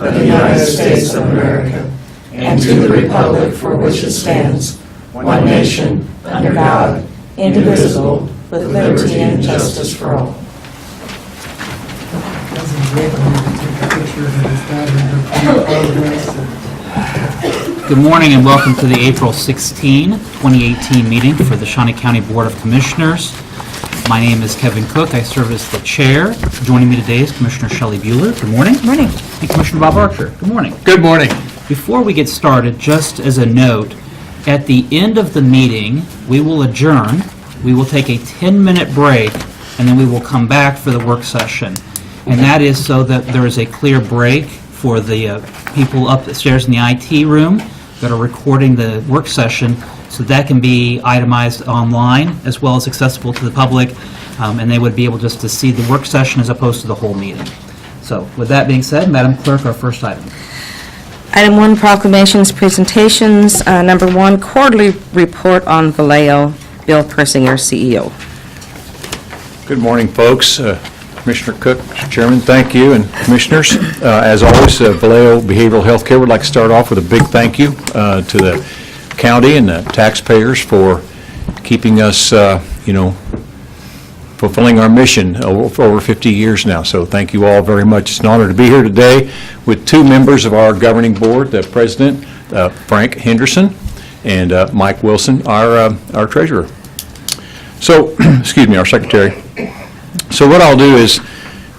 of the United States of America and to the republic for which it stands, one nation, under God, indivisible, with liberty and justice for all. Good morning and welcome to the April 16, 2018 meeting for the Shawnee County Board of Commissioners. My name is Kevin Cook. I serve as the chair. Joining me today is Commissioner Shelley Bueller. Good morning. Good morning. And Commissioner Bob Archer. Good morning. Good morning. Before we get started, just as a note, at the end of the meeting, we will adjourn. We will take a 10-minute break, and then we will come back for the work session. And that is so that there is a clear break for the people upstairs in the IT room that are recording the work session, so that can be itemized online as well as accessible to the public, and they would be able just to see the work session as opposed to the whole meeting. So with that being said, Madam Clerk, our first item. Item 1, proclamations, presentations. Number 1, quarterly report on Vallejo. Bill Persinger, CEO. Good morning, folks. Commissioner Cook, Mr. Chairman, thank you, and Commissioners. As always, Vallejo Behavioral Health Care would like to start off with a big thank you to the county and the taxpayers for keeping us, fulfilling our mission for over 50 years now. So thank you all very much. It's an honor to be here today with two members of our governing board, the President, Frank Henderson, and Mike Wilson, our treasurer. So, excuse me, our secretary. So what I'll do is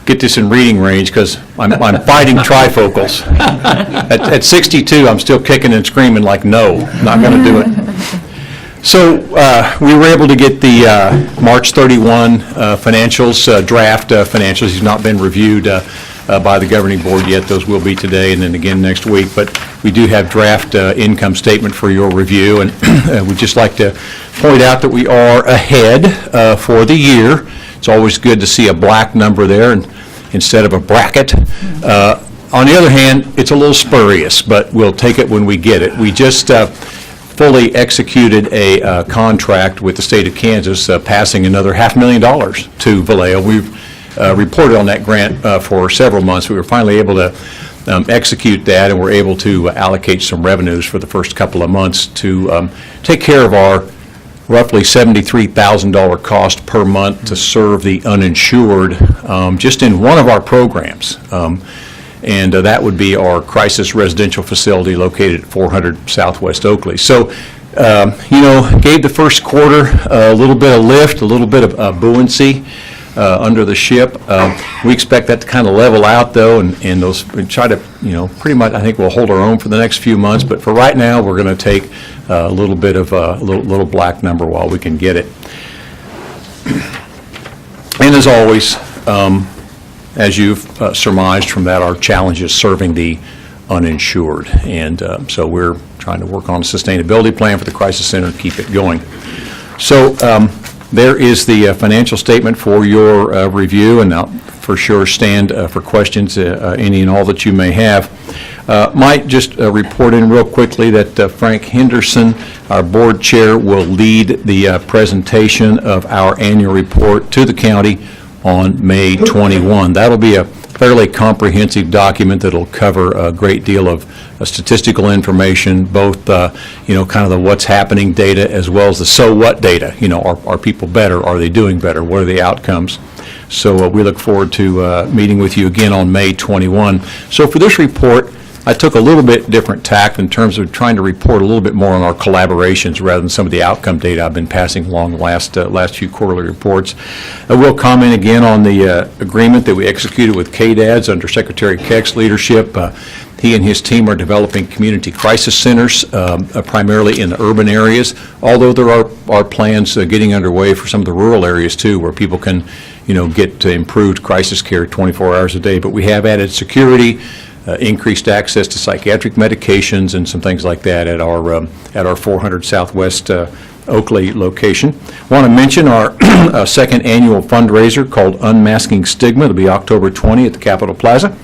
get this in reading range because I'm fighting trifocals. At 62, I'm still kicking and screaming like, no, not going to do it. So we were able to get the March 31 financials, draft financials. He's not been reviewed by the governing board yet. Those will be today and then again next week. But we do have draft income statement for your review. And we'd just like to point out that we are ahead for the year. It's always good to see a black number there instead of a bracket. On the other hand, it's a little spurious, but we'll take it when we get it. We just fully executed a contract with the state of Kansas, passing another $500,000 to Vallejo. We've reported on that grant for several months. We were finally able to execute that, and we're able to allocate some revenues for the first couple of months to take care of our roughly $73,000 cost per month to serve the uninsured just in one of our programs. And that would be our crisis residential facility located at 400 Southwest Oakley. So, gave the first quarter a little bit of lift, a little bit of buoyancy under the ship. We expect that to kind of level out, though, and those we try to, pretty much I think we'll hold our own for the next few months. But for right now, we're going to take a little bit of a little black number while we can get it. And as always, as you've surmised from that, our challenge is serving the uninsured. And so we're trying to work on a sustainability plan for the Crisis Center and keep it going. So there is the financial statement for your review, and I'll for sure stand for questions, any and all that you may have. Might just report in real quickly that Frank Henderson, our board chair, will lead the presentation of our annual report to the county on May 21. That'll be a fairly comprehensive document that'll cover a great deal of statistical information, both kind of the what's happening data as well as the so what data. Are people better? Are they doing better? What are the outcomes? So we look forward to meeting with you again on May 21. So for this report, I took a little bit different tack in terms of trying to report a little bit more on our collaborations rather than some of the outcome data I've been passing along the last few quarterly reports. I will comment again on the agreement that we executed with KDADS under Secretary Keck's leadership. He and his team are developing community crisis centers, primarily in the urban areas, although there are plans getting underway for some of the rural areas too, where people can get improved crisis care 24 hours a day. But we have added security, increased access to psychiatric medications and some things like that at our 400 Southwest Oakley location. I want to mention our second annual fundraiser called Unmasking Stigma. It'll be October 20 at the Capitol Plaza.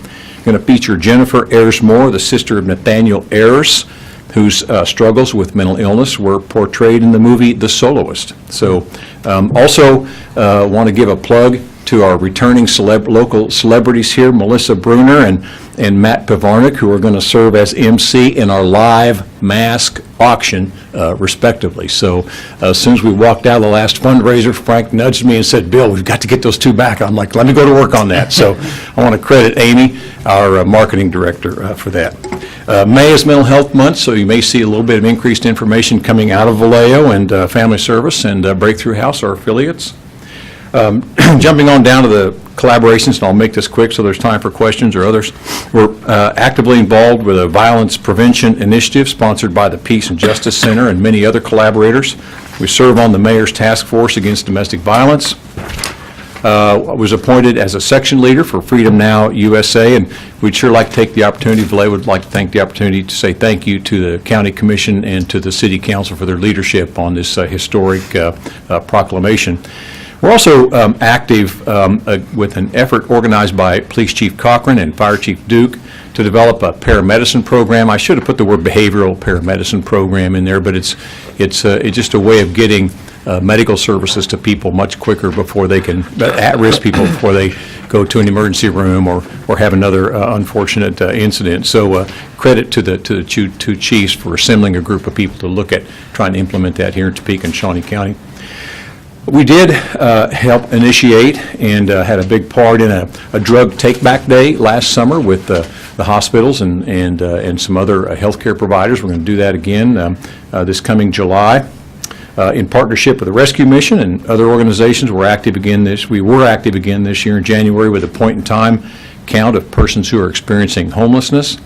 Going to feature Jennifer Ayers-Moore, the sister of Nathaniel Ayers, whose struggles with mental illness were portrayed in the movie The Soloist. So also want to give a plug to our returning local celebrities here, Melissa Bruner and Matt Pivarnik, who are going to serve as MC in our live mask auction, respectively. So as soon as we walked out of the last fundraiser, Frank nudged me and said, "Bill, we've got to get those two back." I'm like, "Let me go to work on that." So I want to credit Amy, our marketing director, for that. May is Mental Health Month, so you may see a little bit of increased information coming out of Vallejo and Family Service and Breakthrough House, our affiliates. Jumping on down to the collaborations, and I'll make this quick so there's time for questions or others. We're actively involved with a violence prevention initiative sponsored by the Peace and Justice Center and many other collaborators. We serve on the Mayor's Task Force Against Domestic Violence. I was appointed as a section leader for Freedom Now USA, and we'd sure like to take the opportunity, Vallejo would like to take the opportunity to say thank you to the County Commission and to the City Council for their leadership on this historic proclamation. We're also active with an effort organized by Police Chief Cochran and Fire Chief Duke to develop a paramedicine program. I should have put the word behavioral paramedicine program in there, but it's just a way of getting medical services to people much quicker before they can, at-risk people before they go to an emergency room or have another unfortunate incident. So credit to the two chiefs for assembling a group of people to look at trying to implement that here in Topeka and Shawnee County. We did help initiate and had a big part in a drug take-back day last summer with the hospitals and some other healthcare providers. We're going to do that again this coming July. In partnership with the Rescue Mission and other organizations, we were active again this year in January with a point-in-time count of persons who are experiencing homelessness.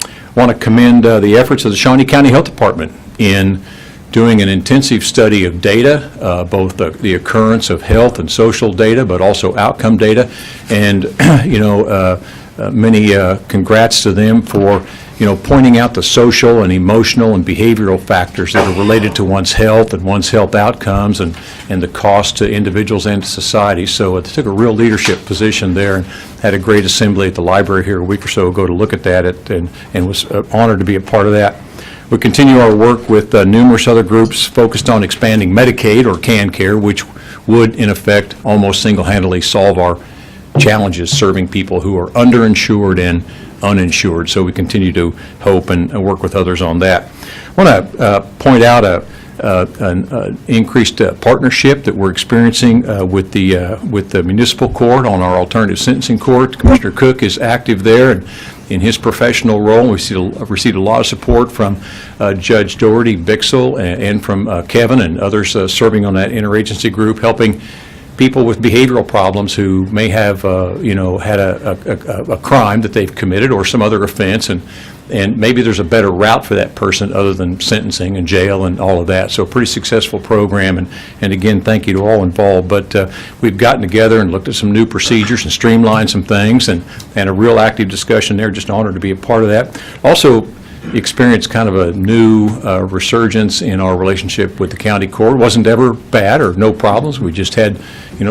I want to commend the efforts of the Shawnee County Health Department in doing an intensive study of data, both the occurrence of health and social data, but also outcome data. And, many congrats to them for, pointing out the social and emotional and behavioral factors that are related to one's health and one's health outcomes and the cost to individuals and to society. So they took a real leadership position there and had a great assembly at the library here a week or so ago to look at that and was honored to be a part of that. We continue our work with numerous other groups focused on expanding Medicaid or CanCare, which would, in effect, almost single-handedly solve our challenges serving people who are underinsured and uninsured. So we continue to hope and work with others on that. I want to point out an increased partnership that we're experiencing with the municipal court on our alternative sentencing court. Commissioner Cook is active there and in his professional role. We've received a lot of support from Judge Doherty Bixel and from Kevin and others serving on that interagency group, helping people with behavioral problems who may have, had a crime that they've committed or some other offense, and maybe there's a better route for that person other than sentencing and jail and all of that. So a pretty successful program, and again, thank you to all involved. But we've gotten together and looked at some new procedures and streamlined some things, and a real active discussion there. Just honored to be a part of that. Also experienced kind of a new resurgence in our relationship with the county court. It wasn't ever bad or no problems. We just had,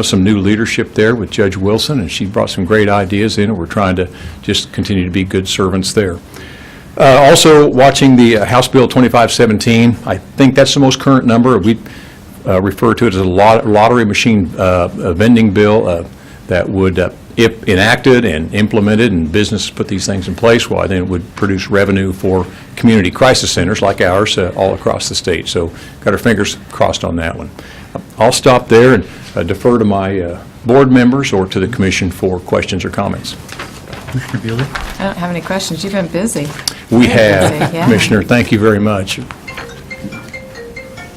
some new leadership there with Judge Wilson, and she brought some great ideas in, and we're trying to just continue to be good servants there. Also watching the House Bill 2517. I think that's the most current number. We refer to it as a lottery machine vending bill that would, if enacted and implemented and businesses put these things in place, well, then it would produce revenue for community crisis centers like ours all across the state. So got our fingers crossed on that one. I'll stop there and defer to my board members or to the commission for questions or comments. Commissioner Bewley? I don't have any questions. You've been busy. We have, busy, yeah. Commissioner. Thank you very much.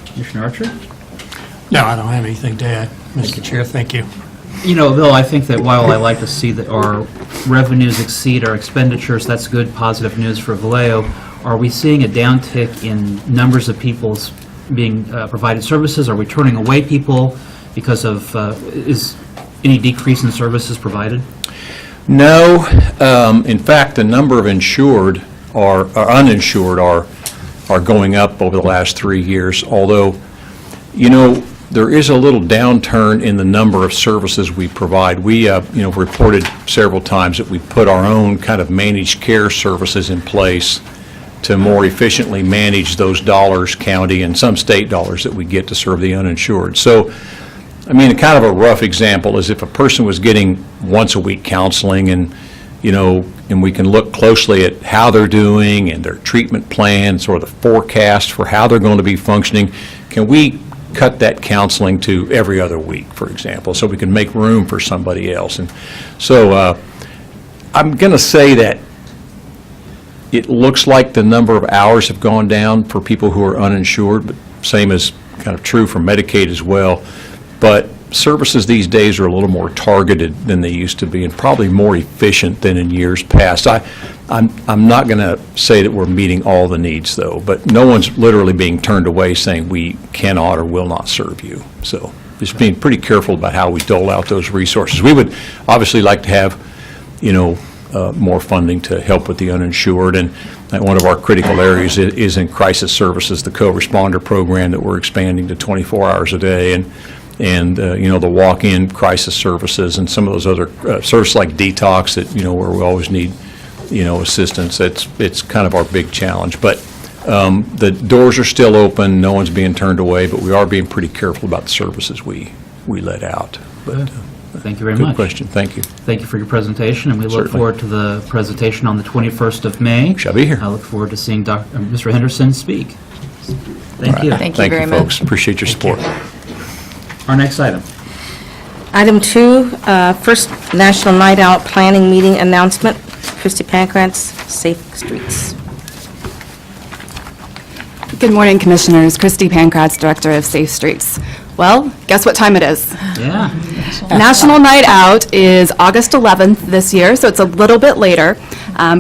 Commissioner Archer? No, I don't have anything to add, Mr. Chair. Thank you. Bill, I think that while I like to see that our revenues exceed our expenditures, that's good, positive news for Vallejo. Are we seeing a downtick in numbers of people's being provided services? Are we turning away people because of, is any decrease in services provided? No. In fact, the number of insured or uninsured are going up over the last 3 years, although, there is a little downturn in the number of services we provide. We, reported several times that we put our own kind of managed care services in place to more efficiently manage those dollars, county and some state dollars that we get to serve the uninsured. So I mean, kind of a rough example is if a person was getting once-a-week counseling and, and we can look closely at how they're doing and their treatment plans or the forecast for how they're going to be functioning, can we cut that counseling to every other week, for example, so we can make room for somebody else? And so I'm going to say that it looks like the number of hours have gone down for people who are uninsured, but same is kind of true for Medicaid as well. But services these days are a little more targeted than they used to be and probably more efficient than in years past. I'm not going to say that we're meeting all the needs, though, but no one's literally being turned away saying we cannot or will not serve you. So just being pretty careful about how we dole out those resources. We would obviously like to have, more funding to help with the uninsured, and one of our critical areas is in crisis services, the co-responder program that we're expanding to 24 hours a day, and the walk-in crisis services and some of those other services like detox that, where we always need, assistance. It's kind of our big challenge. But the doors are still open, no one's being turned away, but we are being pretty careful about the services we let out. But Thank you very much. good question, thank you. Thank you for your presentation, and we look Certainly. forward to the presentation on the 21st of May. Shall be here. I look forward to seeing Mr. Henderson speak. Thank you. Thank you very much. Folks, appreciate your support. Our next item. Item 2, first National Night Out Planning Meeting Announcement. Christy Pankratz, Safe Streets. Good morning, Commissioners. Christy Pankratz, Director of Safe Streets. Well, guess what time it is? Yeah. National Night Out is August 11th this year, so it's a little bit later.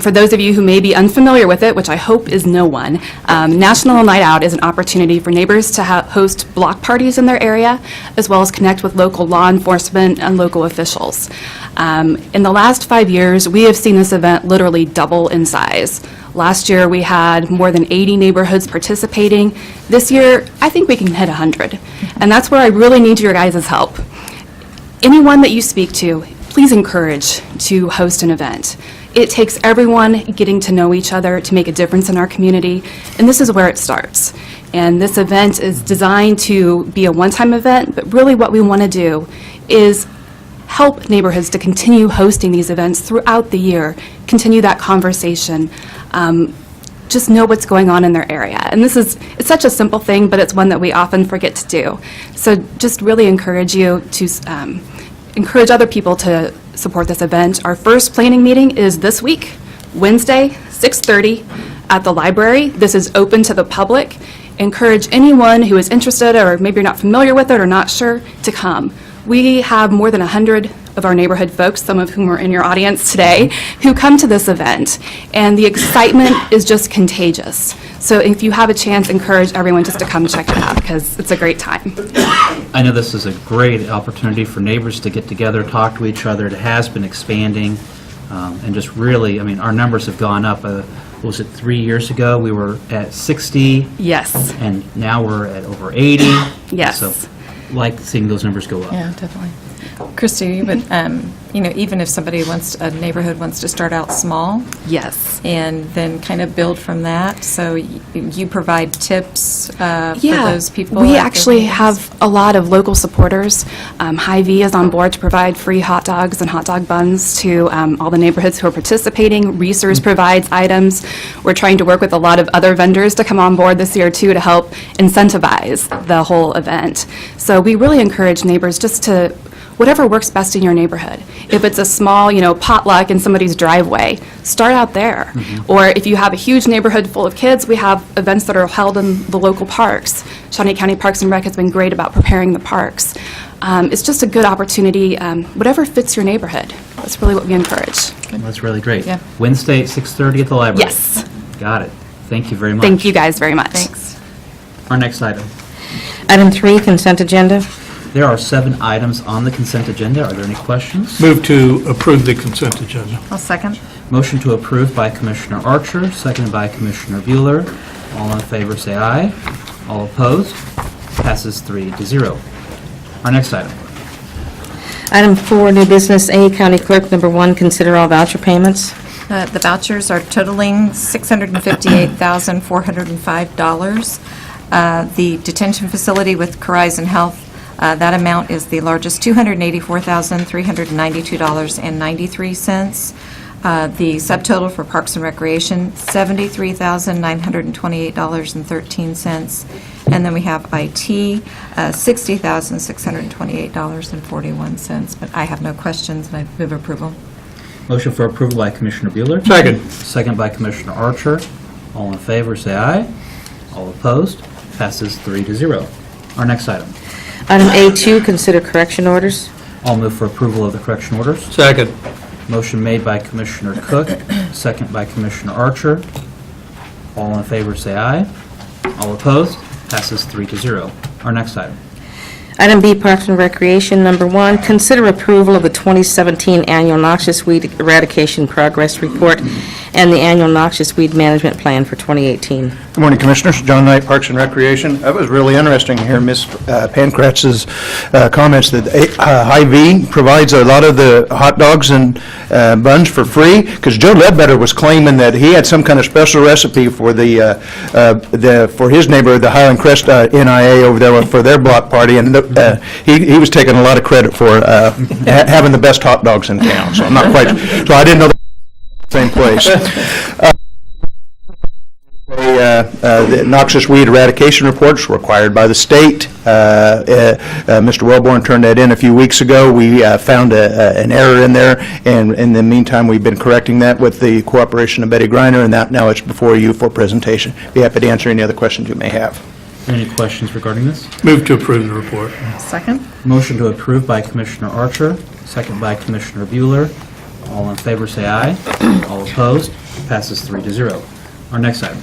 For those of you who may be unfamiliar with it, which I hope is no one, National Night Out is an opportunity for neighbors to host block parties in their area, as well as connect with local law enforcement and local officials. In the last 5 years, we have seen this event literally double in size. Last year, we had more than 80 neighborhoods participating. This year, I think we can hit 100. And that's where I really need your guys' help. Anyone that you speak to, please encourage to host an event. It takes everyone getting to know each other to make a difference in our community, and this is where it starts. And this event is designed to be a one-time event, but really what we want to do is help neighborhoods to continue hosting these events throughout the year, continue that conversation, just know what's going on in their area. And it's such a simple thing, but it's one that we often forget to do. So just really encourage you to encourage other people to support this event. Our first planning meeting is this week, Wednesday, 6:30 at the library. This is open to the public. Encourage anyone who is interested, or maybe you're not familiar with it or not sure, to come. We have more than 100 of our neighborhood folks, some of whom are in your audience today, who come to this event, and the excitement is just contagious. So if you have a chance, encourage everyone just to come check it out, because it's a great time. I know this is a great opportunity for neighbors to get together, talk to each other. It has been expanding, and just really, I mean, our numbers have gone up. What was it, 3 years ago? We were at 60, Yes. and now we're at over 80. Yes. So, like seeing those numbers go up. Yeah, definitely. Christy, but, even if a neighborhood wants to start out small Yes. and then kind of build from that, so you provide tips for those people? We at their actually meetings? have a lot of local supporters. Hy-Vee is on board to provide free hot dogs and hot dog buns to all the neighborhoods who are participating. Reesers provides items. We're trying to work with a lot of other vendors to come on board this year, too, to help incentivize the whole event. So we really encourage neighbors just to whatever works best in your neighborhood. If it's a small, potluck in somebody's driveway, start out there. Or if you have a huge neighborhood full of kids, we have events that are held in the local parks. Shawnee County Parks and Rec has been great about preparing the parks. It's just a good opportunity, whatever fits your neighborhood. That's really what we encourage. That's really great. Yeah. Wednesday at 6:30 at the library. Yes. Got it. Thank you very much. Thank you guys very much. Thanks. Our next item. Item 3, consent agenda. There are 7 items on the consent agenda. Are there any questions? Move to approve the consent agenda. I'll second. Motion to approve by Commissioner Archer, seconded by Commissioner Bueller. All in favor, say aye. All opposed? Passes 3-0. Our next item. Item 4, new business A, County Clerk, number 1, consider all voucher payments. The vouchers are totaling $658,405. The detention facility with Corizon Health That amount is the largest, $284,392.93. The subtotal for Parks and Recreation, $73,928.13. And then we have IT, $60,628.41. But I have no questions, and I move approval. Motion for approval by Commissioner Bueller. Second. Second by Commissioner Archer. All in favor, say aye. All opposed, passes 3-0. Our next item. Item A2, consider correction orders. I'll move for approval of the correction orders. Second. Motion made by Commissioner Cook, second by Commissioner Archer. All in favor, say aye. All opposed, passes 3-0. Our next item. Item B, Parks and Recreation. Number 1, consider approval of the 2017 Annual Noxious Weed Eradication Progress Report and the Annual Noxious Weed Management Plan for 2018. Good morning, Commissioners. John Knight, Parks and Recreation. That was really interesting to hear Ms. Pankratz's comments that Hy-Vee provides a lot of the hot dogs and buns for free, because Joe Ledbetter was claiming that he had some kind of special recipe for for his neighborhood, the Highland Crest NIA over there for their block party, and he was taking a lot of credit for having the best hot dogs in town. So I'm not quite, so I didn't know same place. The noxious weed eradication reports required by the state. Mr. Wellborn turned that in a few weeks ago. We found an error in there, and in the meantime, we've been correcting that with the cooperation of Betty Griner, and that now it's before you for presentation. Be happy to answer any other questions you may have. Any questions regarding this? Move to approve the report. Second. Motion to approve by Commissioner Archer, second by Commissioner Bueller. All in favor, say aye. All opposed, passes 3-0. Our next item.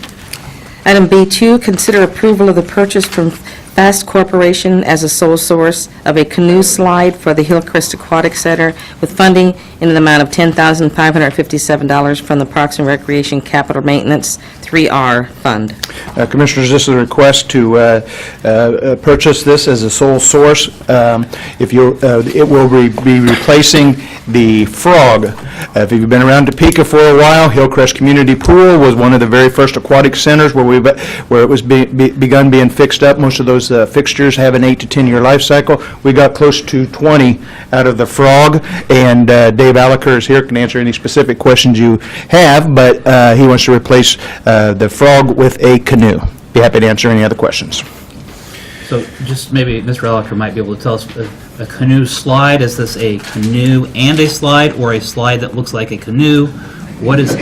Item B2, consider approval of the purchase from Fast Corporation as a sole source of a canoe slide for the Hillcrest Aquatic Center with funding in an amount of $10,557 from the Parks and Recreation Capital Maintenance 3R Fund. Commissioners, this is a request to purchase this as a sole source. It will be replacing the Frog. If you've been around Topeka for a while, Hillcrest Community Pool was one of the very first aquatic centers where it was begun being fixed up. Most of those fixtures have an 8 to 10 year life cycle. We got close to 20 out of the Frog, and Dave Alaker is here, can answer any specific questions you have, but he wants to replace the Frog with a canoe. Be happy to answer any other questions. So just maybe Mr. Alaker might be able to tell us, a canoe slide, is this a canoe and a slide, or a slide that looks like a canoe? What is it?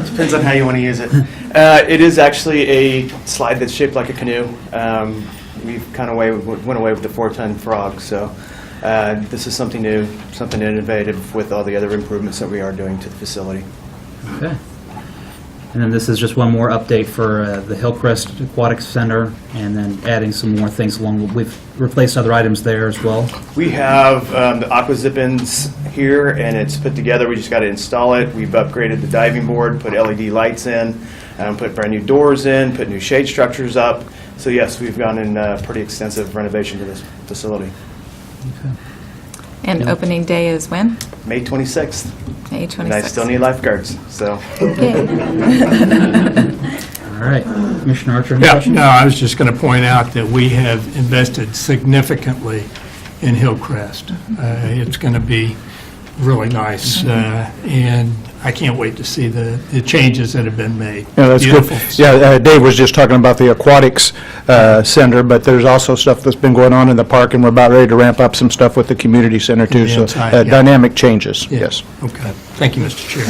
Depends on how you want to use it. It is actually a slide that's shaped like a canoe. We've kind of went away with the 4-ton Frog, so this is something new, something innovative with all the other improvements that we are doing to the facility. Okay. And then this is just one more update for the Hillcrest Aquatic Center, and then adding some more things along. We've replaced other items there as well. We have the aqua zip-ins here, and it's put together. We just got to install it. We've upgraded the diving board, put LED lights in, put brand new doors in, put new shade structures up. So yes, we've gone in pretty extensive renovation to this facility. Okay. And opening day is when? May 26th. May 26th. And I still need lifeguards, so. All right. Commissioner Archer, any Yeah, questions? no, I was just going to point out that we have invested significantly in Hillcrest. It's going to be really nice, and I can't wait to see the changes that have been made. Yeah, that's Beautiful. good. Yeah, Dave was just talking about the aquatics center, but there's also stuff that's been going on in the park, and we're about ready to ramp up some stuff with the community center too. Yeah, So inside, yeah. dynamic changes, Yeah. yes. Okay. Thank you, Mr. Chair.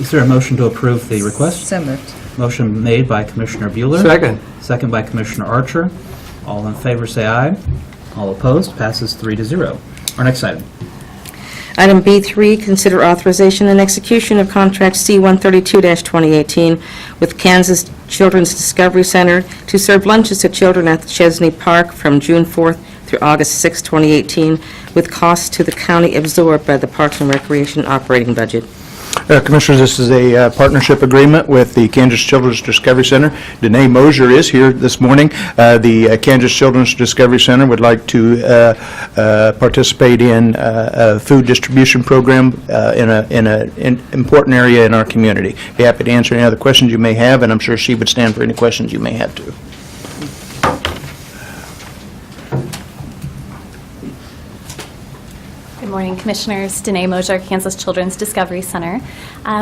Is there a motion to approve the request? So moved. Motion made by Commissioner Bueller. Second. Second by Commissioner Archer. All in favor, say aye. All opposed, passes 3-0. Our next item. Item B3, consider authorization and execution of contract C-132-2018 with Kansas Children's Discovery Center to serve lunches to children at the Chesney Park from June 4th through August 6, 2018, with costs to the county absorbed by the Parks and Recreation operating budget. Commissioners, this is a partnership agreement with the Kansas Children's Discovery Center. Danae Mosier is here this morning. The Kansas Children's Discovery Center would like to participate in a food distribution program in an important area in our community. Be happy to answer any other questions you may have, and I'm sure she would stand for any questions you may have too. morning, Commissioners. Danae Mosier, Kansas Children's Discovery Center.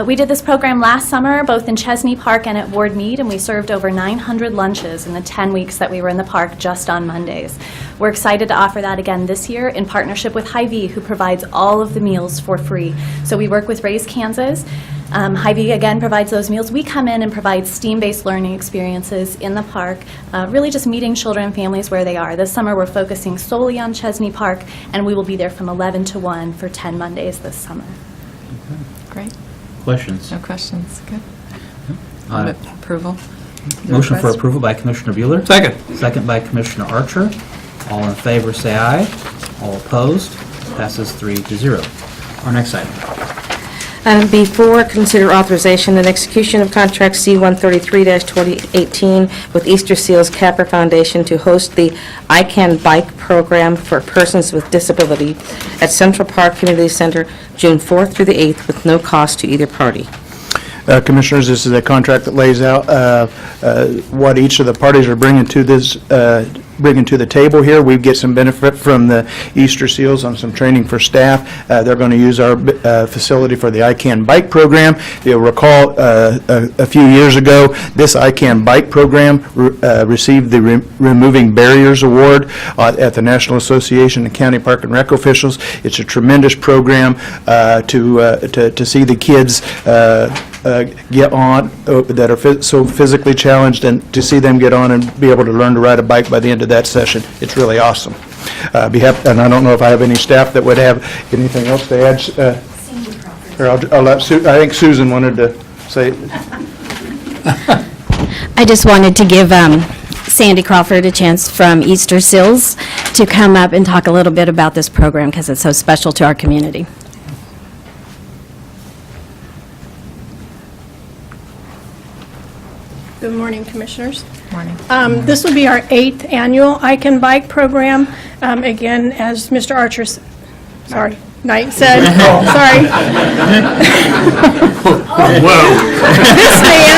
We did this program last summer, both in Chesney Park and at Ward Mead, and we served over 900 lunches in the 10 weeks that we were in the park just on Mondays. We're excited to offer that again this year in partnership with Hy-Vee, who provides all of the meals for free. So we work with Raise Kansas. Hy-Vee, again, provides those meals. We come in and provide STEAM-based learning experiences in the park, really just meeting children and families where they are. This summer, we're focusing solely on Chesney Park, and we will be there from 11 to 1 for 10 Mondays this summer. Great. Questions? No questions. Good. Uh, Approval. Motion for Request. approval by Commissioner Bueller. Second. Second by Commissioner Archer. All in favor, say aye. All opposed, passes 3-0. Our next item. Item B4, consider authorization and execution of contract C-133-2018 with Easter Seals Capper Foundation to host the I Can Bike program for persons with disability at Central Park Community Center, June 4th through the 8th, with no cost to either party. Commissioners, this is a contract that lays out what each of the parties are bringing to this, bringing to the table here. We get some benefit from the Easter Seals on some training for staff. They're going to use our facility for the I Can Bike program. You'll recall a few years ago, this I Can Bike program received the Removing Barriers Award at the National Association of County Park and Rec Officials. It's a tremendous program to see the kids get on that are so physically challenged, and to see them get on and be able to learn to ride a bike by the end of that session. It's really awesome. And I don't know if I have any staff that would have anything else to add. Or I'll let I think Susan wanted to say. I just wanted to give Sandy Crawford a chance from Easter Seals to come up and talk a little bit about this program because it's so special to our community. Good morning, Commissioners. Morning. This will be our 8th annual I Can Bike program. Again, as Mr. Archer, Knight said, sorry.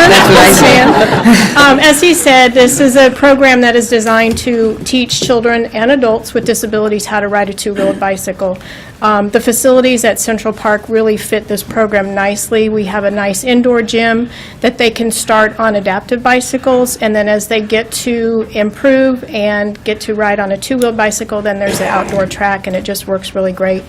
This man. As he said, this is a program that is designed to teach children and adults with disabilities how to ride a two-wheeled bicycle. The facilities at Central Park really fit this program nicely. We have a nice indoor gym that they can start on adaptive bicycles, and then as they get to improve and get to ride on a two-wheeled bicycle, then there's an outdoor track, and it just works really great.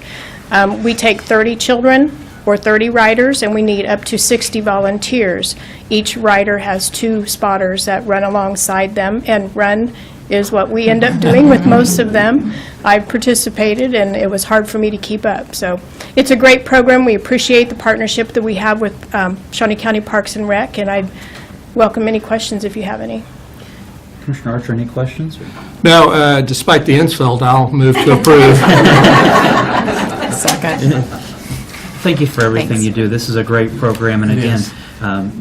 We take 30 children or 30 riders, and we need up to 60 volunteers. Each rider has 2 spotters that run alongside them, and run is what we end up doing with most of them. I participated, and it was hard for me to keep up. So it's a great program. We appreciate the partnership that we have with Shawnee County Parks and Rec, and I'd welcome any questions if you have any. Commissioner Archer, any questions? No, despite the insult, I'll move to approve. Second. Thank you for everything Thanks. you do. This is a great program, and It again, is.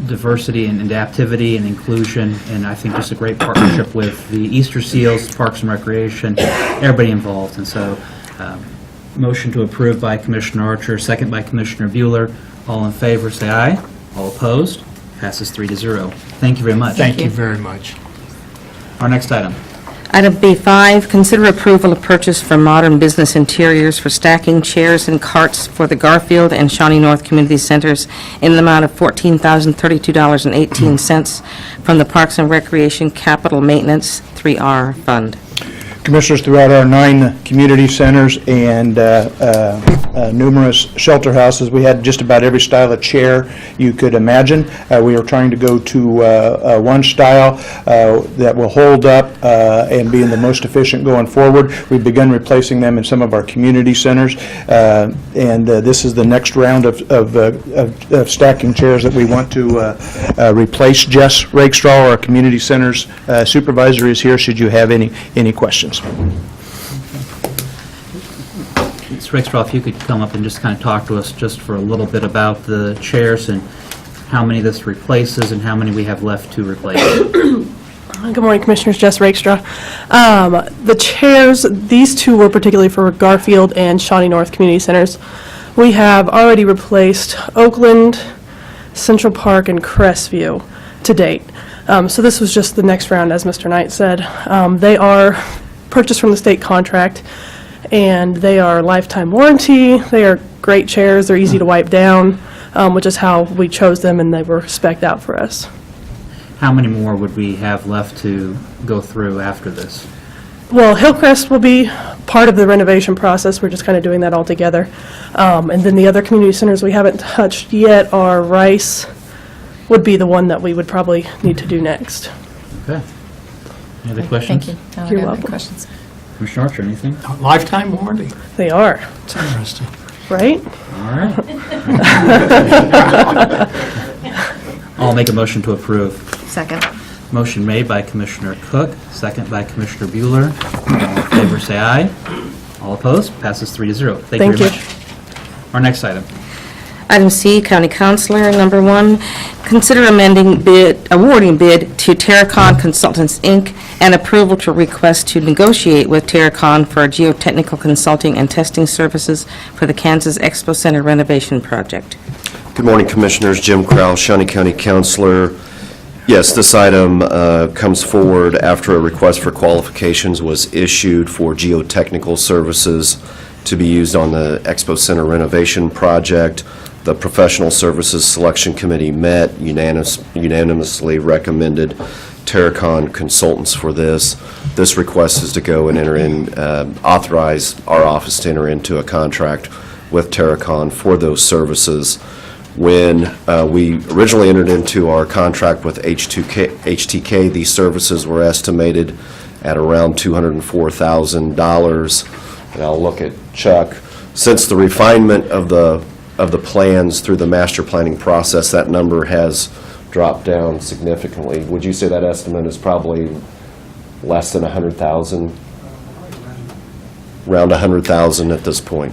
diversity and adaptivity and inclusion, and I think just a great partnership with the Easter Seals, Parks and Recreation, everybody involved. And so, motion to approve by Commissioner Archer, second by Commissioner Bueller. All in favor, say aye. All opposed, passes 3-0. Thank you very much. Thank you very much. Our next item. Item B5, consider approval of purchase for modern business interiors for stacking chairs and carts for the Garfield and Shawnee North Community Centers in the amount of $14,032.18 from the Parks and Recreation Capital Maintenance 3R Fund. Commissioners, throughout our 9 community centers and numerous shelter houses, we had just about every style of chair you could imagine. We are trying to go to one style that will hold up and be the most efficient going forward. We've begun replacing them in some of our community centers, and this is the next round of stacking chairs that we want to replace. Jess Rakestraw, our community centers supervisor, is here should you have any questions. Ms. Rakestraw, if you could come up and just kind of talk to us just for a little bit about the chairs and how many this replaces and how many we have left to replace. Good morning, Commissioners. Jess Rakestraw. The chairs, these 2 were particularly for Garfield and Shawnee North Community Centers. We have already replaced Oakland, Central Park, and Crestview to date. So this was just the next round, as Mr. Knight said. They are purchased from the state contract, and they are lifetime warranty. They are great chairs. They're easy to wipe down, which is how we chose them, and they were spec'd out for us. How many more would we have left to go through after this? Well, Hillcrest will be part of the renovation process. We're just kind of doing that all together. And then the other community centers we haven't touched yet are Rice would be the one that we would probably need to do next. Okay. Any other questions? Thank you. No, I You're don't have any welcome. questions. Commissioner Archer, anything? Lifetime warranty. They are, It's interesting. right? All right. I'll make a motion to approve. Second. Motion made by Commissioner Cook, second by Commissioner Bueller. All in favor, say aye. All opposed? Passes 3-0. Thank you very Thank much. Our next item. Item C, County Councilor, number 1, consider awarding bid to Terracon Consultants, Inc., and approval to request to negotiate with Terracon for geotechnical consulting and testing services for the Kansas Expo Center renovation project. Good morning, Commissioners. Jim Krause, Shawnee County Councilor. Yes, this item comes forward after a request for qualifications was issued for geotechnical services to be used on the Expo Center renovation project. The Professional Services Selection Committee met, unanimously recommended Terracon Consultants for this. This request is to go and authorize our office to enter into a contract with Terracon for those services. When we originally entered into our contract with HTK, these services were estimated at around $204,000. And I'll look at Chuck. Since the refinement of the plans through the master planning process, that number has dropped down significantly. Would you say that estimate is probably less than 100,000? Around 100,000 at this point.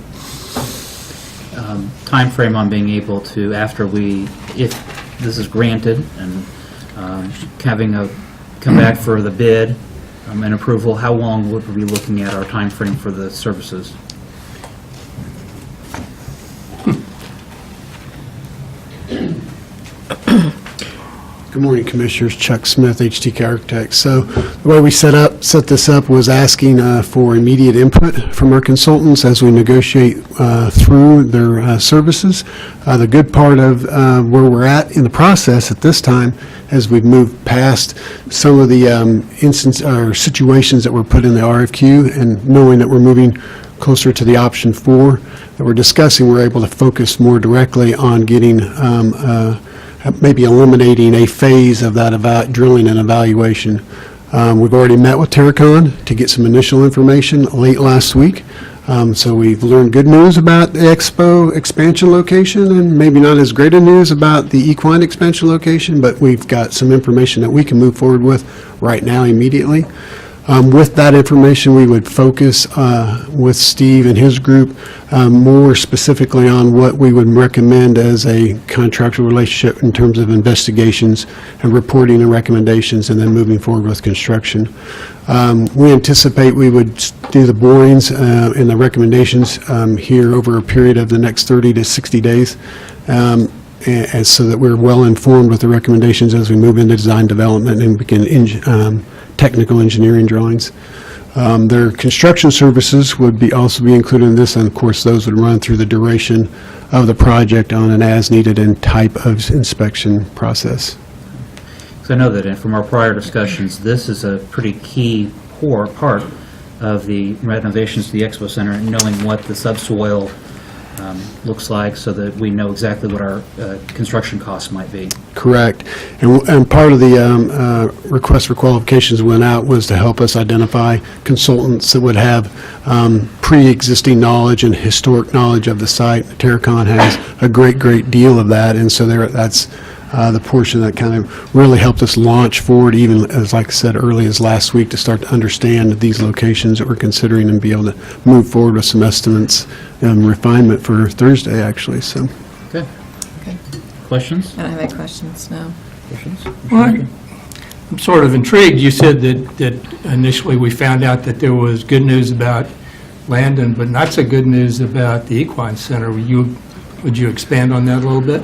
Time frame on being able to, if this is granted and come back for the bid and approval, how long would we be looking at our time frame for the services? Good morning, Commissioners. Chuck Smith, HTK Architects. So the way we set this up was asking for immediate input from our consultants as we negotiate through their services. The good part of where we're at in the process at this time, as we've moved past some of the situations that were put in the RFQ, and knowing that we're moving closer to the option 4 that we're discussing, we're able to focus more directly on getting maybe eliminating a phase of that drilling and evaluation. We've already met with Terracon to get some initial information late last week. So we've learned good news about the Expo expansion location, and maybe not as great a news about the equine expansion location, but we've got some information that we can move forward with right now immediately. With that information, we would focus with Steve and his group more specifically on what we would recommend as a contractual relationship in terms of investigations and reporting and recommendations, and then moving forward with construction. We anticipate we would do the borings and the recommendations here over a period of the next 30 to 60 days. And so that we're well informed with the recommendations as we move into design development and begin technical engineering drawings. Their construction services would also be included in this, and of course those would run through the duration of the project on an as-needed and type of inspection process. So I know that from our prior discussions, this is a pretty key part of the renovations to the Expo Center, and knowing what the subsoil looks like so that we know exactly what our construction costs might be. Correct. And part of the request for qualifications went out was to help us identify consultants that would have pre-existing knowledge and historic knowledge of the site. Terracon has a great deal of that, and so that's the portion that kind of really helped us launch forward, even as, like I said, early as last week, to start to understand these locations that we're considering and be able to move forward with some estimates and refinement for Thursday, actually. So. Okay. Okay. Questions? I don't have any questions, no. Questions? Well, I'm sort of intrigued. You said that initially we found out that there was good news about Landon, but not so good news about the Equine Center. Would you expand on that a little bit?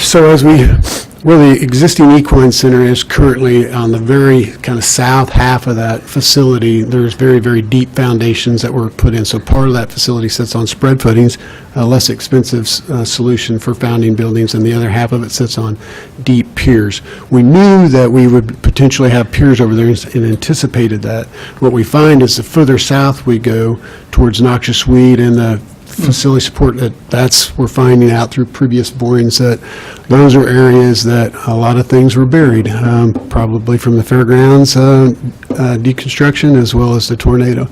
So as we where the existing equine center is currently on the very kind of south half of that facility, there's very, very deep foundations that were put in. So part of that facility sits on spread footings, a less expensive solution for founding buildings, and the other half of it sits on deep piers. We knew that we would potentially have piers over there and anticipated that. What we find is the further south we go towards noxious weed and the facility support, we're finding out through previous borings that those are areas that a lot of things were buried, probably from the fairgrounds deconstruction as well as the tornado.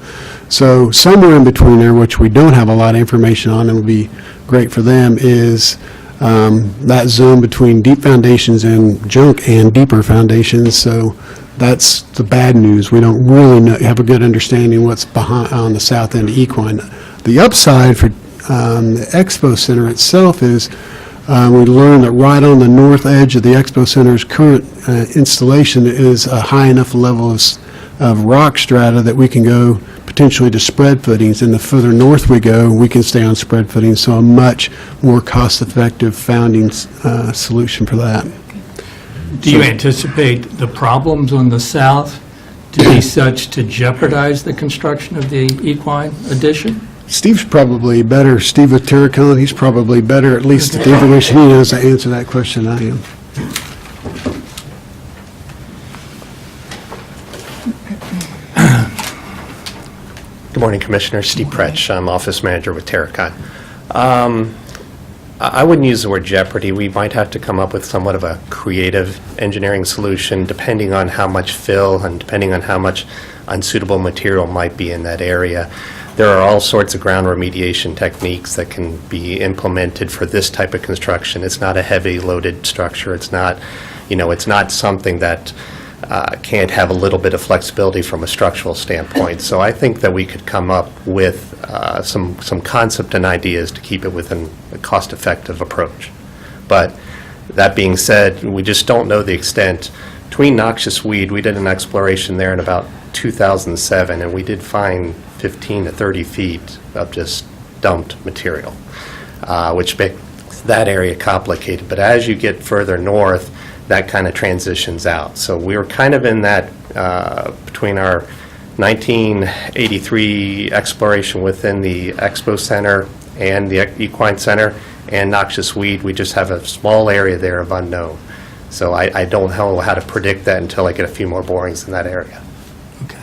So somewhere in between there, which we don't have a lot of information on and will be great for them, is that zone between deep foundations and junk and deeper foundations. So that's the bad news. We don't really have a good understanding what's behind on the south end of equine. The upside for the Expo Center itself is we learned that right on the north edge of the Expo Center's current installation is a high enough level of rock strata that we can go potentially to spread footings. And the further north we go, we can stay on spread footings, so a much more cost-effective founding solution for that. Do you anticipate the problems on the south to be such to jeopardize the construction of the equine addition? Steve's probably better. Steve with Terracon, he's probably better, at least the information he knows, to answer that question than I am. Good morning, Commissioner. Steve Pretsch. I'm Office Manager with Terracon. I wouldn't use the word jeopardy. We might have to come up with somewhat of a creative engineering solution depending on how much fill and depending on how much unsuitable material might be in that area. There are all sorts of ground remediation techniques that can be implemented for this type of construction. It's not a heavy loaded structure. It's not, it's not something that can't have a little bit of flexibility from a structural standpoint. So I think that we could come up with some concept and ideas to keep it within a cost-effective approach. But that being said, we just don't know the extent. Between noxious weed, we did an exploration there in about 2007, and we did find 15 to 30 feet of just dumped material, which makes that area complicated. But as you get further north, that kind of transitions out. So we were kind of in that between our 1983 exploration within the Expo Center and the Equine Center and noxious weed. We just have a small area there of unknown. So I don't know how to predict that until I get a few more borings in that area. Okay.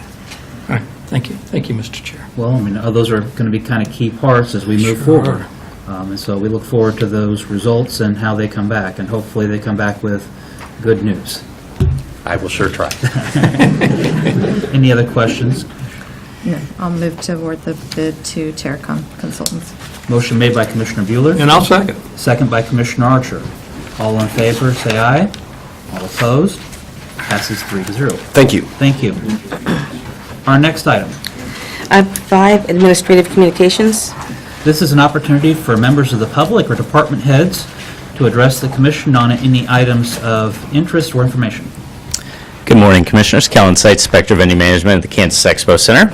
All right. Thank you. Thank you, Mr. Chair. Well, those are going to be kind of key parts as we move forward. And so we look forward to those results and how they come back, and hopefully they come back with good news. I will sure try. Any other questions? No, I'll move to award the bid to Terracon Consultants. Motion made by Commissioner Bueller. And I'll second. Second by Commissioner Archer. All in favor, say aye. All opposed? Passes 3-0. Thank you. Thank you. Our next item. 5, Administrative Communications. This is an opportunity for members of the public or department heads to address the commission on any items of interest or information. Good morning, Commissioners. Kellen Seitz, Inspector of Venue Management at the Kansas Expo Center.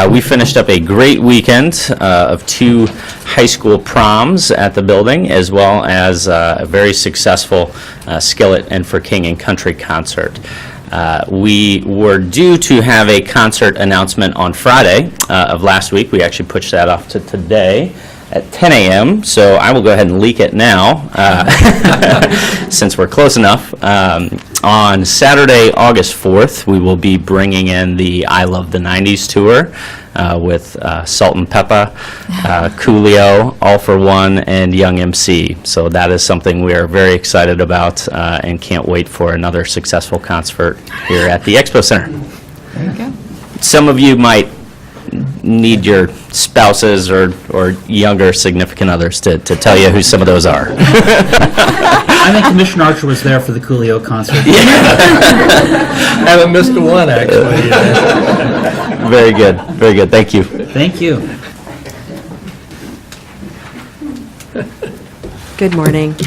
We finished up a great weekend of 2 high school proms at the building, as well as a very successful Skillet and For King and Country concert. We were due to have a concert announcement on Friday of last week. We actually pushed that off to today at 10 a.m., so I will go ahead and leak it now, since we're close enough. On Saturday, August 4th, we will be bringing in the I Love the 90s tour with Salt and Peppa, Coolio, All for One, and Young MC. So that is something we are very excited about and can't wait for another successful concert here at the Expo Center. There you go. Some of you might need your spouses or younger significant others to tell you who some of those are. I think Commissioner Archer was there for the Coolio concert. Haven't missed a one, actually. Very good. Very good. Thank you. Thank you. Good morning.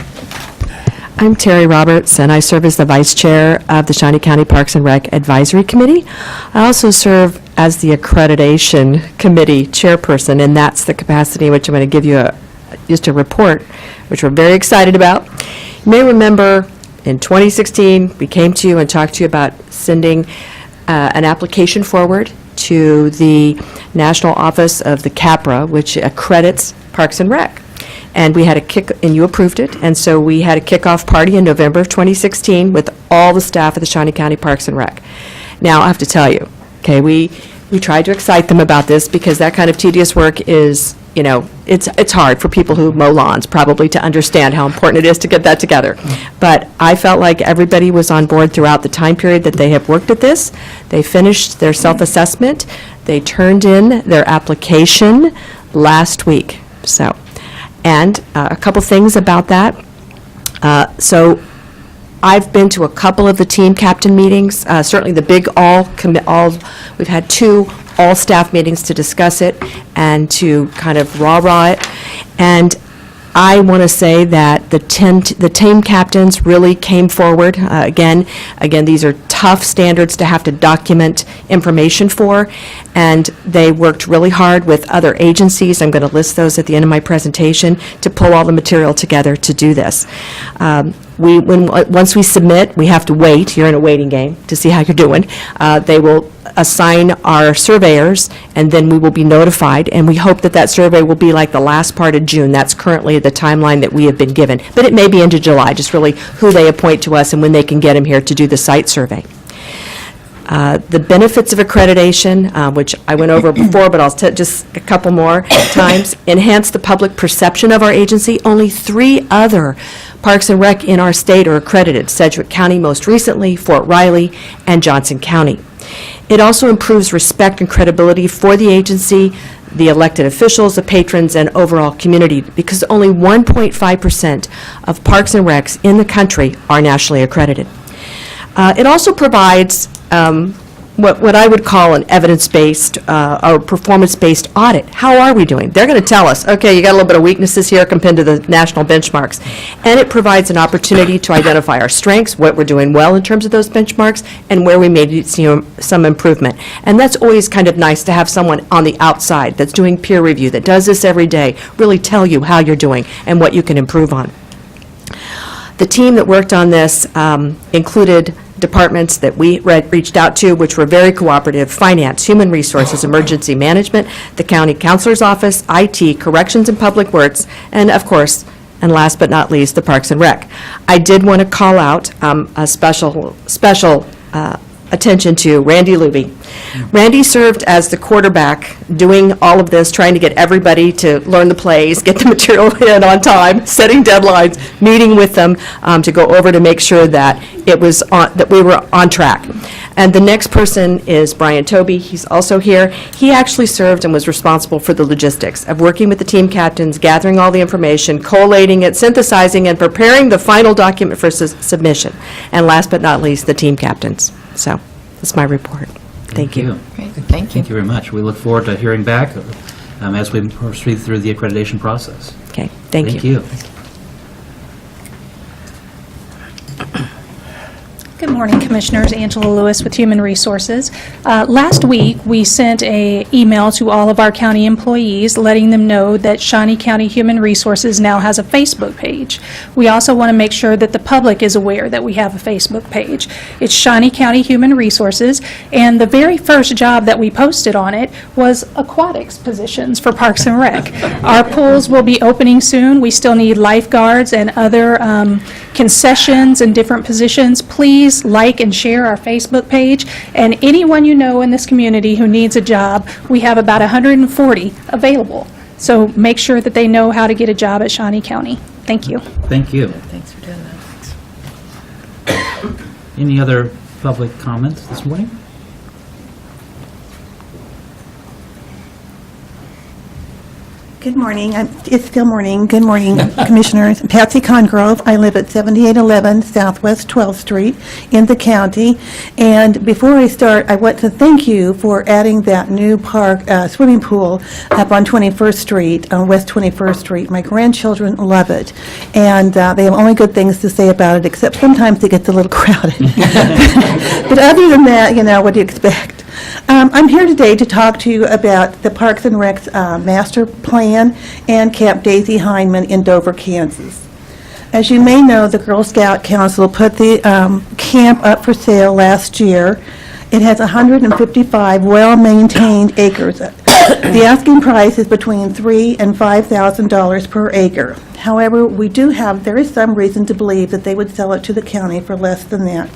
I'm Terry Roberts, and I serve as the Vice Chair of the Shawnee County Parks and Rec Advisory Committee. I also serve as the Accreditation Committee Chairperson, and that's the capacity in which I'm going to give you just a report, which we're very excited about. You may remember In 2016, we came to you and talked to you about sending an application forward to the National Office of the CAPRA, which accredits Parks and Rec. And we had and you approved it, and so we had a kickoff party in November of 2016 with all the staff of the Shawnee County Parks and Rec. Now, I have to tell you, okay, we tried to excite them about this because that kind of tedious work is, you know, it's hard for people who mow lawns probably to understand how important it is to get that together. But I felt like everybody was on board throughout the time period that they have worked at this. They finished their self-assessment. They turned in their application last week. So, and a couple things about that. So I've been to a couple of the team captain meetings, certainly the big we've had 2 all-staff meetings to discuss it and to kind of rah-rah it. And I want to say that the team captains really came forward. Again, these are tough standards to have to document information for, and they worked really hard with other agencies. I'm going to list those at the end of my presentation to pull all the material together to do this. Once we submit, we have to wait. You're in a waiting game to see how you're doing. They will assign our surveyors, and then we will be notified, and we hope that that survey will be like the last part of June. That's currently the timeline that we have been given. But it may be into July, just really who they appoint to us and when they can get them here to do the site survey. The benefits of accreditation, which I went over before, but I'll just a couple more times, enhance the public perception of our agency. Only 3 other Parks and Rec in our state are accredited, Sedgwick County most recently, Fort Riley, and Johnson County. It also improves respect and credibility for the agency, the elected officials, the patrons, and overall community, because only 1.5% of Parks and Recs in the country are nationally accredited. It also provides what I would call an evidence-based or performance-based audit. How are we doing? They're going to tell us, okay, you got a little bit of weaknesses here compared to the national benchmarks. And it provides an opportunity to identify our strengths, what we're doing well in terms of those benchmarks, and where we may see some improvement. And that's always kind of nice to have someone on the outside that's doing peer review, that does this every day, really tell you how you're doing and what you can improve on. The team that worked on this included departments that we reached out to, which were very cooperative: Finance, Human Resources, Emergency Management, the County Counselor's Office, IT, Corrections and Public Works, and of course, and last but not least, the Parks and Rec. I did want to call out a special attention to Randy Luby. Randy served as the quarterback doing all of this, trying to get everybody to learn the plays, get the material in on time, setting deadlines, meeting with them to go over to make sure that that we were on track. And the next person is Brian Toby. He's also here. He actually served and was responsible for the logistics of working with the team captains, gathering all the information, collating it, synthesizing, and preparing the final document for submission. And last but not least, the team captains. So that's my report. Thank you. Great. Thank you very much. We look forward to hearing back as we proceed through the accreditation process. Okay, thank you. Good morning, Commissioners. Angela Lewis with Human Resources. Last week, we sent an email to all of our county employees letting them know that Shawnee County Human Resources now has a Facebook page. We also want to make sure that the public is aware that we have a Facebook page. It's Shawnee County Human Resources, and the very first job that we posted on it was aquatics positions for Parks and Rec. Our pools will be opening soon. We still need lifeguards and other concessions and different positions. Please like and share our Facebook page, and anyone you know in this community who needs a job, we have about 140 available. So make sure that they know how to get a job at Shawnee County. Thank you. Thank you. Thanks for doing that. Any other public comments this morning? Good morning. It's still morning. Good morning, Commissioners. Patsy Congrove. I live at 7811 Southwest 12th Street in the county. And before I start, I want to thank you for adding that new park swimming pool up on 21st Street, on West 21st Street. My grandchildren love it. And they have only good things to say about it, except sometimes it gets a little crowded. But other than that, you know, what do you expect? I'm here today to talk to you about the Parks and Rec's master plan and Camp Daisy Hindman in Dover, Kansas. As you may know, the Girl Scout Council put the camp up for sale last year. It has 155 well-maintained acres. The asking price is between $3,000 and $5,000 per acre. However, there is some reason to believe that they would sell it to the county for less than that.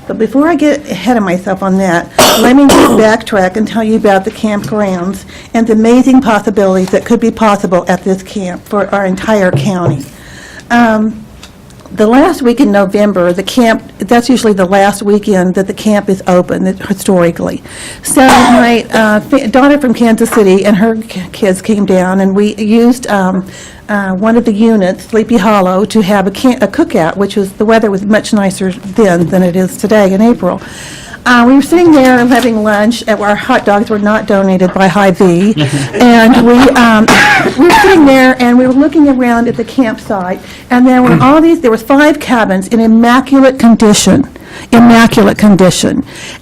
But before I get ahead of myself on that, let me just backtrack and tell you about the campgrounds and the amazing possibilities that could be possible at this camp for our entire county. The last week in November, the camp, that's usually the last weekend that the camp is open historically. So my daughter from Kansas City and her kids came down, and we used one of the units, Sleepy Hollow, to have a cookout, which was, the weather was much nicer then than it is today in April. We were sitting there and having lunch. Our hot dogs were not donated by Hy-Vee. And we were sitting there and we were looking around at the campsite, and there were there was 5 cabins in immaculate condition.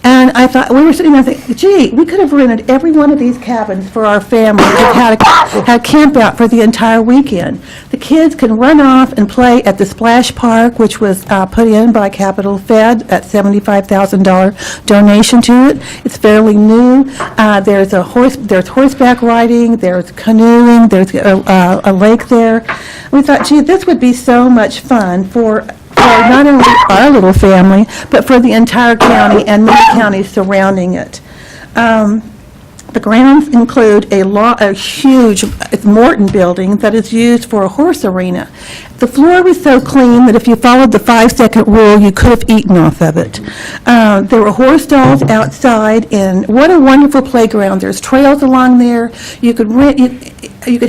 And I thought, we were sitting there thinking, gee, we could have rented every one of these cabins for our family and had camp out for the entire weekend. The kids can run off and play at the splash park, which was put in by Capital Fed at $75,000 donation to it. It's fairly new. There's horseback riding, there's canoeing, there's a lake there. We thought, gee, this would be so much fun for not only our little family, but for the entire county and many counties surrounding it. The grounds include a huge Morton building that is used for a horse arena. The floor was so clean that if you followed the 5-second rule, you could have eaten off of it. There were horse stalls outside, and what a wonderful playground. There's trails along there. You could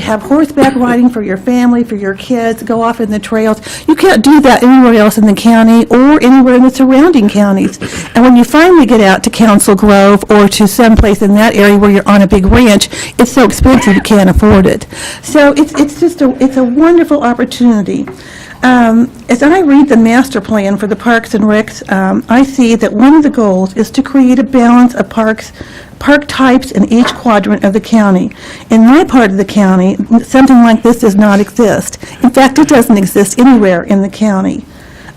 have horseback riding for your family, for your kids, go off in the trails. You can't do that anywhere else in the county or anywhere in the surrounding counties. And when you finally get out to Council Grove or to someplace in that area where you're on a big ranch, it's so expensive you can't afford it. So it's a wonderful opportunity. As I read the master plan for the Parks and Recs, I see that one of the goals is to create a balance of park types in each quadrant of the county. In my part of the county, something like this does not exist. In fact, it doesn't exist anywhere in the county.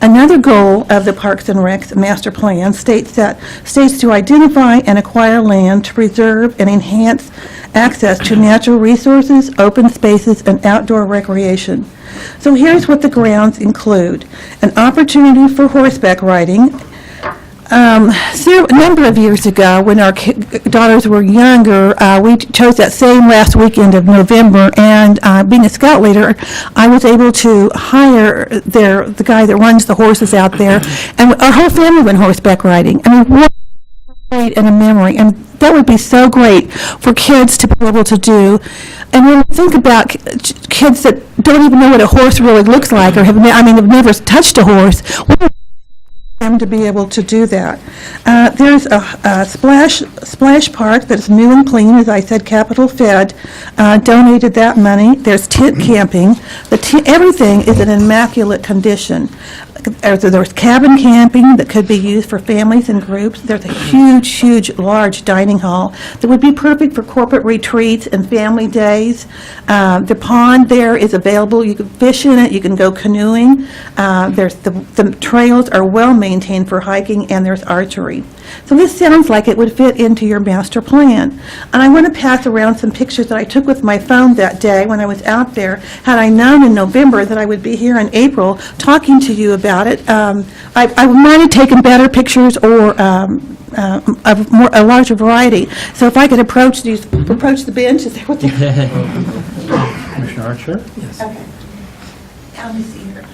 Another goal of the Parks and Recs master plan states to identify and acquire land to preserve and enhance access to natural resources, open spaces, and outdoor recreation. So here's what the grounds include: an opportunity for horseback riding. A number of years ago, when our daughters were younger, we chose that same last weekend of November, and being a scout leader, I was able to hire the guy that runs the horses out there, and our whole family went horseback riding. I mean, what a memory, and that would be so great for kids to be able to do. And when we think about kids that don't even know what a horse really looks like, or have never touched a horse, them to be able to do that. There's a splash park that's new and clean. As I said, Capital Fed donated that money. There's tent camping. Everything is in immaculate condition. There's cabin camping that could be used for families and groups. There's a huge, large dining hall that would be perfect for corporate retreats and family days. The pond there is available. You can fish in it. You can go canoeing. The trails are well maintained for hiking, and there's archery. So this sounds like it would fit into your master plan. And I want to pass around some pictures that I took with my phone that day when I was out there. Had I known in November that I would be here in April talking to you about it, I might have taken better pictures or a larger variety. So if I could approach the bench, is that what they're... Commissioner Archer? Yes. Okay. Let me see here.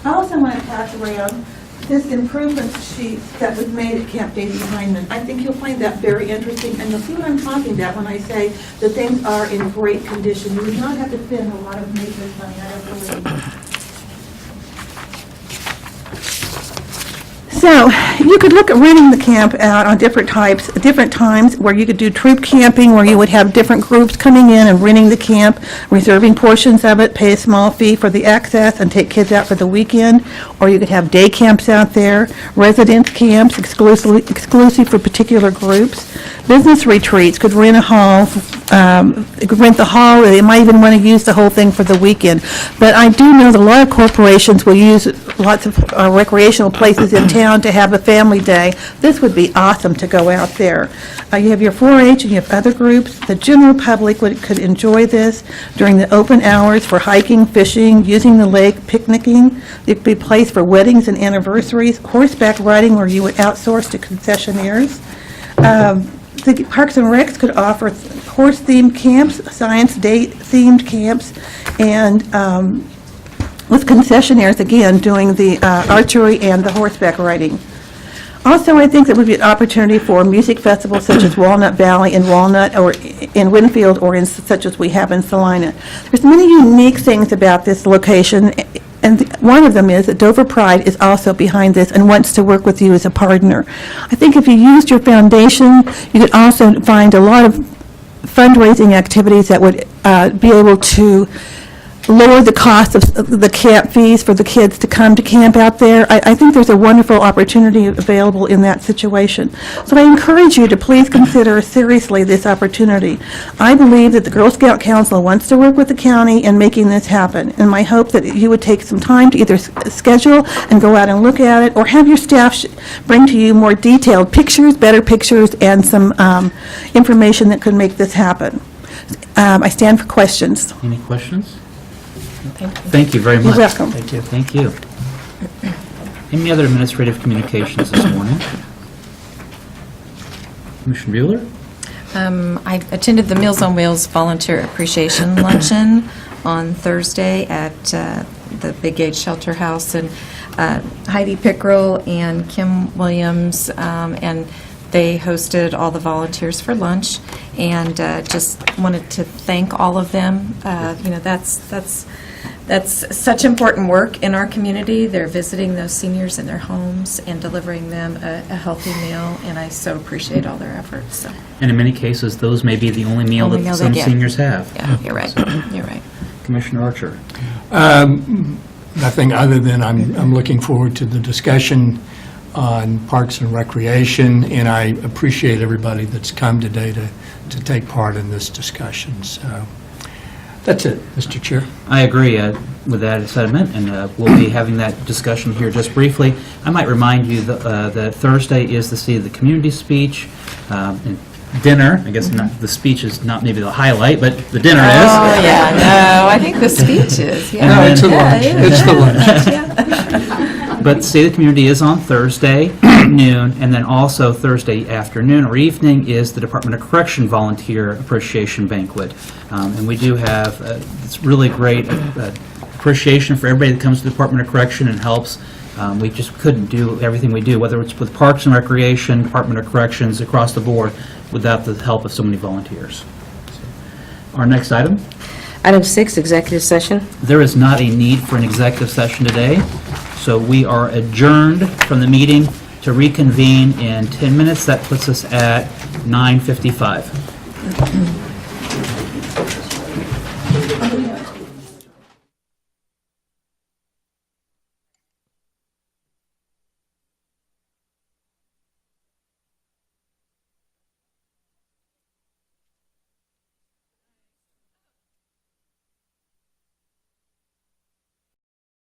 I also want to pass around this improvement sheet that was made at Camp Davy Hyman. I think you'll find that very interesting, and you'll see what I'm talking about when I say that things are in great condition. You would not have to spend a lot of maintenance money, I don't believe. So you could look at renting the camp out on different times, where you could do troop camping, where you would have different groups coming in and renting the camp, reserving portions of it, pay a small fee for the access, and take kids out for the weekend. Or you could have day camps out there, residence camps exclusive for particular groups. Business retreats could rent a hall, could rent the hall, or they might even want to use the whole thing for the weekend. But I do know that a lot of corporations will use lots of recreational places in town to have a family day. This would be awesome to go out there. You have your 4-H and you have other groups. The general public could enjoy this during the open hours for hiking, fishing, using the lake, picnicking. It could be a place for weddings and anniversaries, horseback riding where you would outsource to concessionaires. The Parks and Recs could offer horse-themed camps, science date-themed camps, and with concessionaires, again, doing the archery and the horseback riding. Also, I think there would be an opportunity for music festivals such as Walnut Valley in Walnut, or in Winfield, or such as we have in Salina. There's many unique things about this location, and one of them is that Dover Pride is also behind this and wants to work with you as a partner. I think if you used your foundation, you could also find a lot of fundraising activities that would be able to lower the cost of the camp fees for the kids to come to camp out there. I think there's a wonderful opportunity available in that situation. So I encourage you to please consider seriously this opportunity. I believe that the Girl Scout Council wants to work with the county in making this happen, and my hope that you would take some time to either schedule and go out and look at it, or have your staff bring to you more detailed pictures, better pictures, and some information that could make this happen. I stand for questions. Any questions? Thank you very much. You're welcome. Thank you. Thank you. Any other administrative communications this morning? Commissioner Bueller? I attended the Meals on Wheels Volunteer Appreciation Luncheon on Thursday at the Big Gage Shelter House, and Heidi Pickrell and Kim Williams, and they hosted all the volunteers for lunch, and just wanted to thank all of them. That's such important work in our community. They're visiting those seniors in their homes and delivering them a healthy meal, and I so appreciate all their efforts. So. And in many cases, those may be the only meal Only that meal they some get. seniors have. Yeah, you're right. You're right. Commissioner Archer? Nothing other than I'm looking forward to the discussion on Parks and Recreation, and I appreciate everybody that's come today to take part in this discussion. So that's it, Mr. Chair. I agree with that sentiment, and we'll be having that discussion here just briefly. I might remind you that Thursday is the State of the Community speech, and dinner. I guess not, the speech is not maybe the highlight, but the dinner is. Oh, yeah, no, I think the speech is, yeah. No, it's the lunch. Yeah, It's the lunch. Yeah. But State of the Community is on Thursday at noon, and then also Thursday afternoon or evening is the Department of Correction Volunteer Appreciation Banquet. And we do have this really great appreciation for everybody that comes to the Department of Correction and helps. We just couldn't do everything we do, whether it's with Parks and Recreation, Department of Corrections, across the board, without the help of so many volunteers. Our next item. Item 6, executive session. There is not a need for an executive session today, so we are adjourned from the meeting to reconvene in 10 minutes. That puts us at 9:55.